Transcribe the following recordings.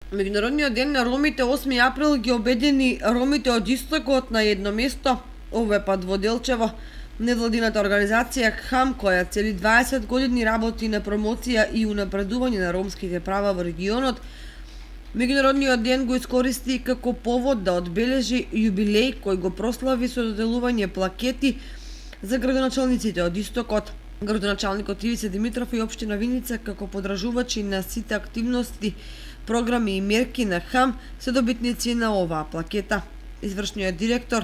Меѓународниот ден на ромите 8 април ги обедини ромите од истокот на едно место, овој пат во Делчево. Невладината организација ХАМ, која цели 20 години работи на промоција и унапредување на ромските права во регионот, Меѓународниот ден го искористи како повод да одбележи јубилеј кој го прослави со доделување плакети за градоначалниците од истокот. Градоначалникот Ивица Димитров и општина Виница како подражувачи на сите активности, програми и мерки на ХАМ се добитници на оваа плакета. Извршниот директор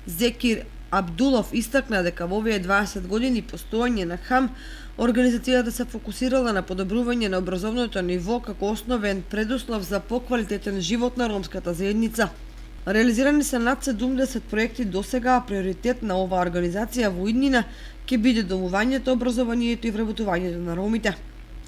Зекир Абдулов истакна дека во овие 20 години постоење на ХАМ, организацијата се фокусирала на подобрување на образовното ниво како основен предуслов за поквалитетен живот на ромската заедница. Реализирани се над 70 проекти досега, а приоритет на оваа организација во иднина ќе биде домувањето, образованието и вработувањето на ромите.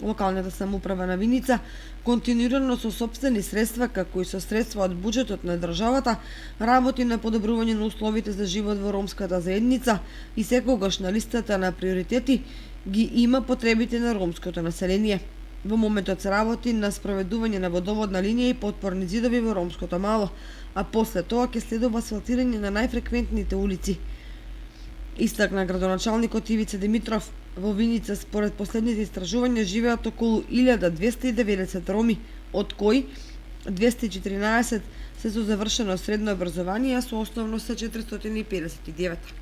Локалната самоуправа на Виница континуирано со сопствени средства, како и со средства од буџетот на државата, работи на подобрување на условите за живот во ромската заедница и секогаш на листата на приоритети ги има потребите на ромското население. Во моментот се работи на спроведување на водоводна линија и подпорни зидови во ромското мало, а после тоа ќе следува асфалтирање на најфреквентните улици. Истакна градоначалникот Ивица Димитров. Во Виница според последните истражувања живеат околу 1290 роми, од кои 214 се со завршено средно образование, а со основно се 459.